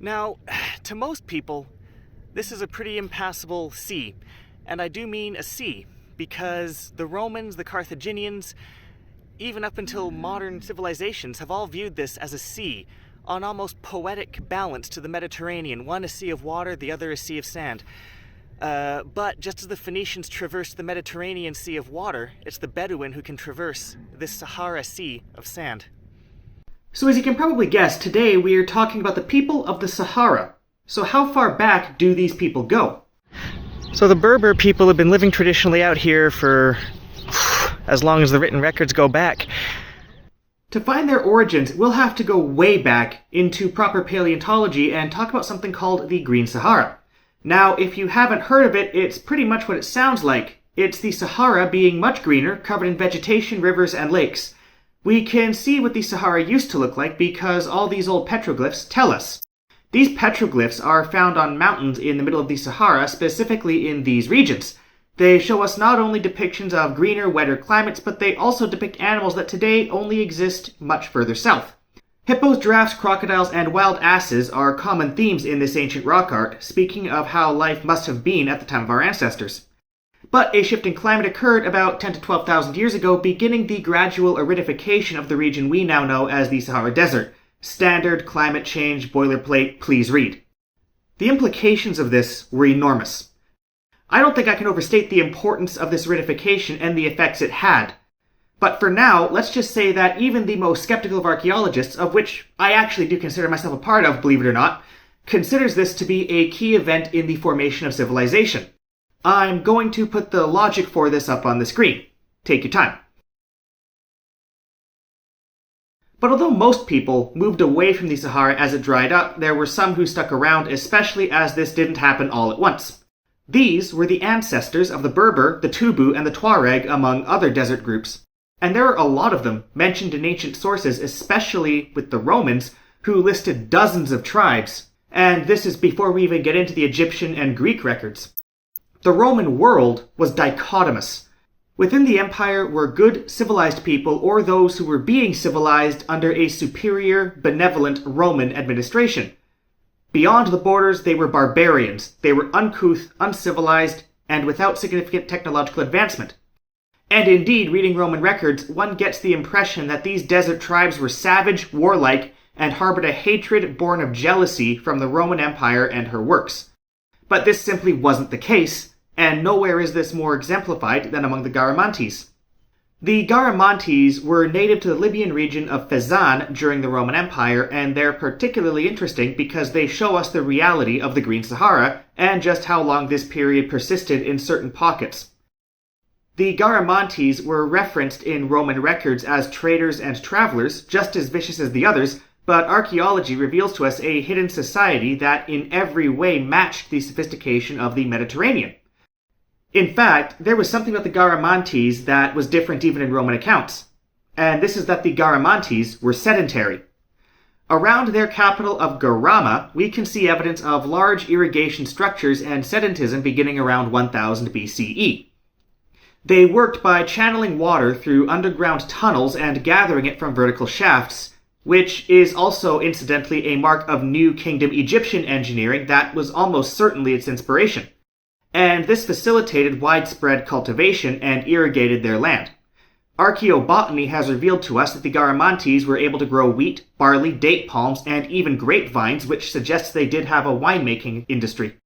Now, to most people, this is a pretty impassable sea, and I do mean a sea, because the Romans, the Carthaginians, even up until modern civilizations, have all viewed this as a sea, on almost poetic balance to the Mediterranean, one a sea of water, the other a sea of sand. But just as the Phoenicians traversed the Mediterranean Sea of water, it's the Bedouin who can traverse this Sahara Sea of sand. So as you can probably guess, today we are talking about the people of the Sahara. So how far back do these people go? So the Berber people have been living traditionally out here for as long as the written records go back. To find their origins, we'll have to go way back into proper paleontology and talk about something called the Green Sahara. Now, if you haven't heard of it, it's pretty much what it sounds like. It's the Sahara being much greener, covered in vegetation, rivers, and lakes. We can see what the Sahara used to look like because all these old petroglyphs tell us. These petroglyphs are found on mountains in the middle of the Sahara, specifically in these regions. They show us not only depictions of greener, wetter climates, but they also depict animals that today only exist much further south. Hippos, giraffes, crocodiles, and wild asses are common themes in this ancient rock art, speaking of how life must have been at the time of our ancestors. But a shift in climate occurred about 10 to 12,000 years ago, beginning the gradual aridification of the region we now know as the Sahara Desert. Standard climate change boilerplate, please read. The implications of this were enormous. I don't think I can overstate the importance of this aridification and the effects it had. But for now, let's just say that even the most skeptical of archaeologists, of which I actually do consider myself a part of, believe it or not, considers this to be a key event in the formation of civilization. I'm going to put the logic for this up on the screen. Take your time. But although most people moved away from the Sahara as it dried up, there were some who stuck around, especially as this didn't happen all at once. These were the ancestors of the Berber, the Tubu, and the Tuareg, among other desert groups. And there are a lot of them mentioned in ancient sources, especially with the Romans, who listed dozens of tribes. And this is before we even get into the Egyptian and Greek records. The Roman world was dichotomous. Within the empire were good, civilized people, or those who were being civilized under a superior, benevolent Roman administration. Beyond the borders, they were barbarians. They were uncouth, uncivilized, and without significant technological advancement. And indeed, reading Roman records, one gets the impression that these desert tribes were savage, warlike, and harbored a hatred born of jealousy from the Roman Empire and her works. But this simply wasn't the case, and nowhere is this more exemplified than among the Garamantes. The Garamantes were native to the Libyan region of Fezzan during the Roman Empire, and they're particularly interesting because they show us the reality of the Green Sahara and just how long this period persisted in certain pockets. The Garamantes were referenced in Roman records as traders and travelers, just as vicious as the others, but archaeology reveals to us a hidden society that in every way matched the sophistication of the Mediterranean. In fact, there was something about the Garamantes that was different even in Roman accounts, and this is that the Garamantes were sedentary. Around their capital of Garama, we can see evidence of large irrigation structures and sedentism beginning around 1000 BCE. They worked by channeling water through underground tunnels and gathering it from vertical shafts, which is also incidentally a mark of New Kingdom Egyptian engineering that was almost certainly its inspiration. And this facilitated widespread cultivation and irrigated their land. Archaeobotany has revealed to us that the Garamantes were able to grow wheat, barley, date palms, and even grapevines, which suggests they did have a winemaking industry.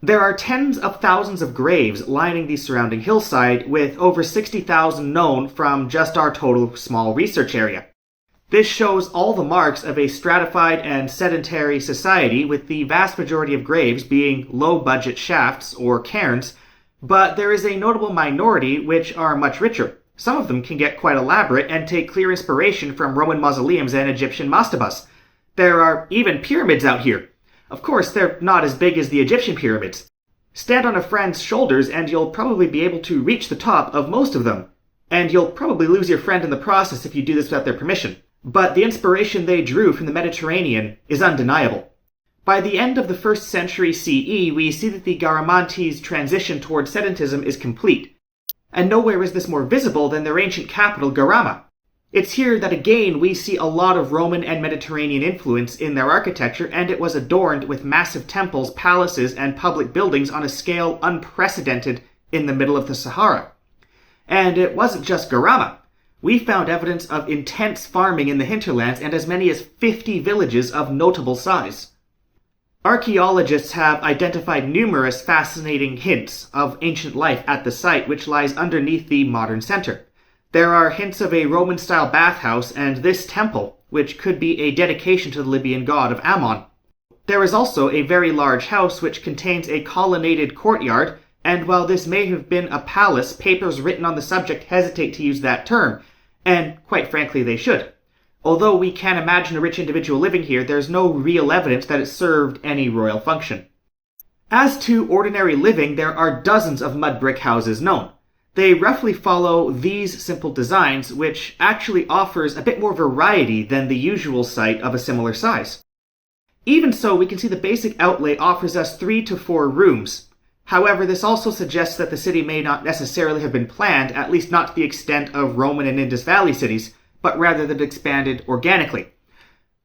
There are tens of thousands of graves lining the surrounding hillside, with over 60,000 known from just our total small research area. This shows all the marks of a stratified and sedentary society, with the vast majority of graves being low-budget shafts or cairns, but there is a notable minority which are much richer. Some of them can get quite elaborate and take clear inspiration from Roman mausoleums and Egyptian mastabas. There are even pyramids out here. Of course, they're not as big as the Egyptian pyramids. Stand on a friend's shoulders and you'll probably be able to reach the top of most of them. And you'll probably lose your friend in the process if you do this without their permission. But the inspiration they drew from the Mediterranean is undeniable. By the end of the 1st century CE, we see that the Garamantes' transition towards sedentism is complete. And nowhere is this more visible than their ancient capital, Garama. It's here that again we see a lot of Roman and Mediterranean influence in their architecture, and it was adorned with massive temples, palaces, and public buildings on a scale unprecedented in the middle of the Sahara. And it wasn't just Garama. We found evidence of intense farming in the hinterlands and as many as 50 villages of notable size. Archaeologists have identified numerous fascinating hints of ancient life at the site, which lies underneath the modern center. There are hints of a Roman-style bathhouse and this temple, which could be a dedication to the Libyan god of Ammon. There is also a very large house which contains a colonnaded courtyard, and while this may have been a palace, papers written on the subject hesitate to use that term, and quite frankly they should. Although we can imagine a rich individual living here, there's no real evidence that it served any royal function. As to ordinary living, there are dozens of mud brick houses known. They roughly follow these simple designs, which actually offers a bit more variety than the usual site of a similar size. Even so, we can see the basic outlay offers us 3 to 4 rooms. However, this also suggests that the city may not necessarily have been planned, at least not to the extent of Roman and Indus Valley cities, but rather that it expanded organically.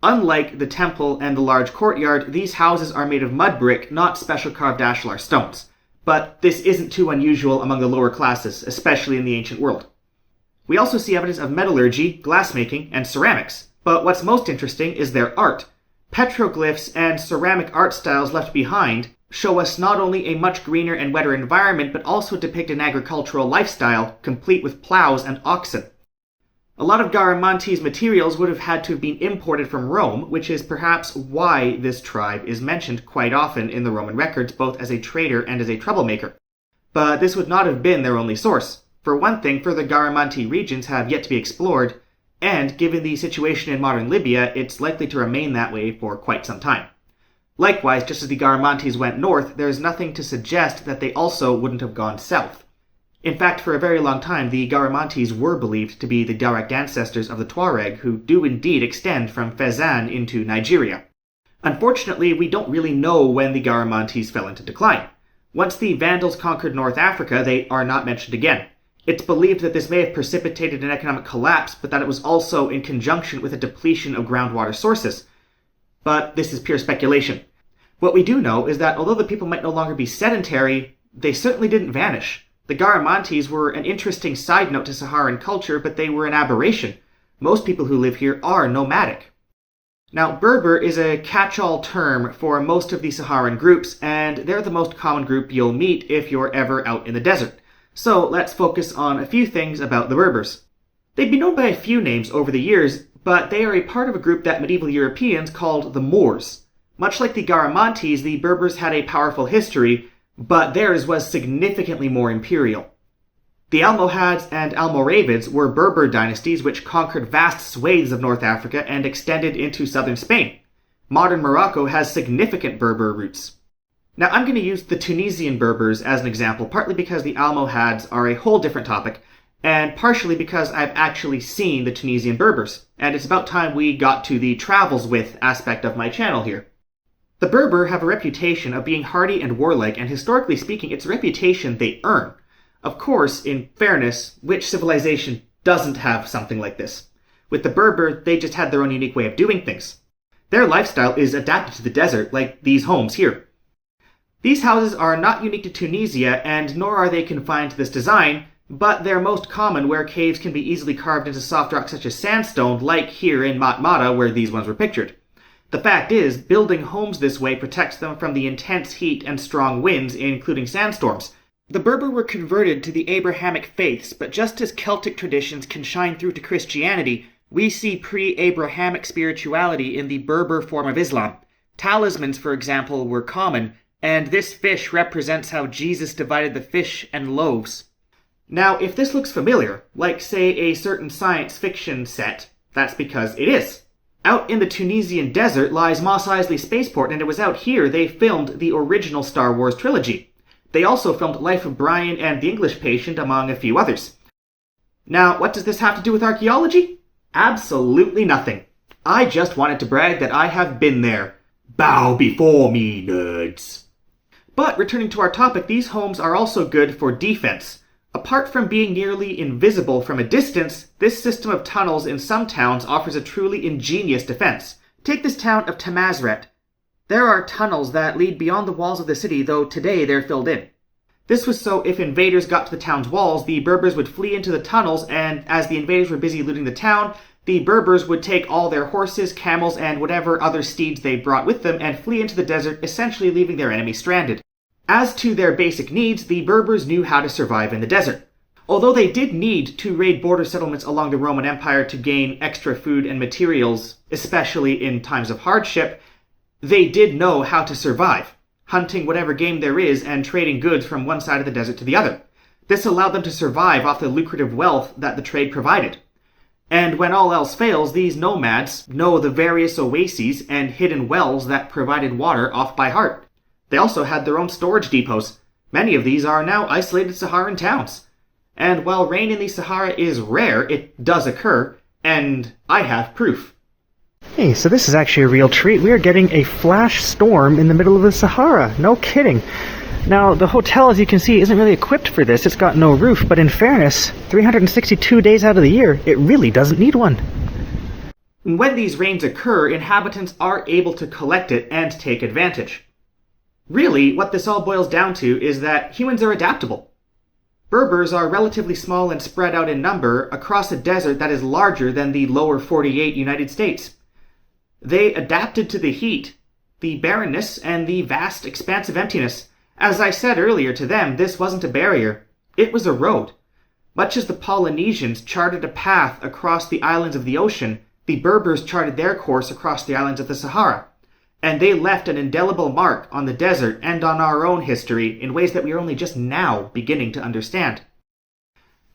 Unlike the temple and the large courtyard, these houses are made of mud brick, not special carved ashlar stones. But this isn't too unusual among the lower classes, especially in the ancient world. We also see evidence of metallurgy, glassmaking, and ceramics. But what's most interesting is their art. Petroglyphs and ceramic art styles left behind show us not only a much greener and wetter environment, but also depict an agricultural lifestyle, complete with plows and oxen. A lot of Garamantes materials would have had to have been imported from Rome, which is perhaps why this tribe is mentioned quite often in the Roman records, both as a trader and as a troublemaker. But this would not have been their only source. For one thing, further Garamante regions have yet to be explored, and given the situation in modern Libya, it's likely to remain that way for quite some time. Likewise, just as the Garamantes went north, there's nothing to suggest that they also wouldn't have gone south. In fact, for a very long time, the Garamantes were believed to be the direct ancestors of the Tuareg, who do indeed extend from Fezzan into Nigeria. Unfortunately, we don't really know when the Garamantes fell into decline. Once the Vandals conquered North Africa, they are not mentioned again. It's believed that this may have precipitated an economic collapse, but that it was also in conjunction with a depletion of groundwater sources. But this is pure speculation. What we do know is that although the people might no longer be sedentary, they certainly didn't vanish. The Garamantes were an interesting side note to Saharan culture, but they were an aberration. Most people who live here are nomadic. Now, Berber is a catch-all term for most of the Saharan groups, and they're the most common group you'll meet if you're ever out in the desert. So let's focus on a few things about the Berbers. They've been known by a few names over the years, but they are a part of a group that medieval Europeans called the Moors. Much like the Garamantes, the Berbers had a powerful history, but theirs was significantly more imperial. The Almohads and Almoravids were Berber dynasties which conquered vast swathes of North Africa and extended into southern Spain. Modern Morocco has significant Berber roots. Now, I'm going to use the Tunisian Berbers as an example, partly because the Almohads are a whole different topic, and partially because I've actually seen the Tunisian Berbers, and it's about time we got to the travels with aspect of my channel here. The Berber have a reputation of being hardy and warlike, and historically speaking, it's a reputation they earn. Of course, in fairness, which civilization doesn't have something like this? With the Berber, they just had their own unique way of doing things. Their lifestyle is adapted to the desert, like these homes here. These houses are not unique to Tunisia, and nor are they confined to this design, but they're most common where caves can be easily carved into soft rock such as sandstone, like here in Matmata, where these ones were pictured. The fact is, building homes this way protects them from the intense heat and strong winds, including sandstorms. The Berber were converted to the Abrahamic faiths, but just as Celtic traditions can shine through to Christianity, we see pre-Abrahamic spirituality in the Berber form of Islam. Talismans, for example, were common, and this fish represents how Jesus divided the fish and loaves. Now, if this looks familiar, like say a certain science fiction set, that's because it is. Out in the Tunisian desert lies Mos Eisley Spaceport, and it was out here they filmed the original Star Wars trilogy. They also filmed Life of Brian and The English Patient, among a few others. Now, what does this have to do with archaeology? Absolutely nothing. I just wanted to brag that I have been there. Bow before me, nerds. But returning to our topic, these homes are also good for defense. Apart from being nearly invisible from a distance, this system of tunnels in some towns offers a truly ingenious defense. Take this town of Tamazret. There are tunnels that lead beyond the walls of the city, though today they're filled in. This was so if invaders got to the town's walls, the Berbers would flee into the tunnels, and as the invaders were busy looting the town, the Berbers would take all their horses, camels, and whatever other steeds they brought with them and flee into the desert, essentially leaving their enemy stranded. As to their basic needs, the Berbers knew how to survive in the desert. Although they did need to raid border settlements along the Roman Empire to gain extra food and materials, especially in times of hardship, they did know how to survive, hunting whatever game there is and trading goods from one side of the desert to the other. This allowed them to survive off the lucrative wealth that the trade provided. And when all else fails, these nomads know the various oases and hidden wells that provided water off by heart. They also had their own storage depots. Many of these are now isolated Saharan towns. And while rain in the Sahara is rare, it does occur, and I have proof. Hey, so this is actually a real treat. We are getting a flash storm in the middle of the Sahara. No kidding. Now, the hotel, as you can see, isn't really equipped for this. It's got no roof, but in fairness, 362 days out of the year, it really doesn't need one. When these rains occur, inhabitants are able to collect it and take advantage. Really, what this all boils down to is that humans are adaptable. Berbers are relatively small and spread out in number across a desert that is larger than the lower 48 United States. They adapted to the heat, the barrenness, and the vast expanse of emptiness. As I said earlier, to them, this wasn't a barrier. It was a road. Much as the Polynesians charted a path across the islands of the ocean, the Berbers charted their course across the islands of the Sahara. And they left an indelible mark on the desert and on our own history in ways that we are only just now beginning to understand.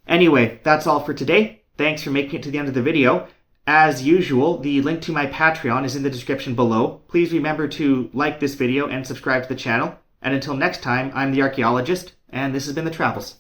Anyway, that's all for today. Thanks for making it to the end of the video. As usual, the link to my Patreon is in the description below. Please remember to like this video and subscribe to the channel. And until next time, I'm the Archaeologist, and this has been The Travels.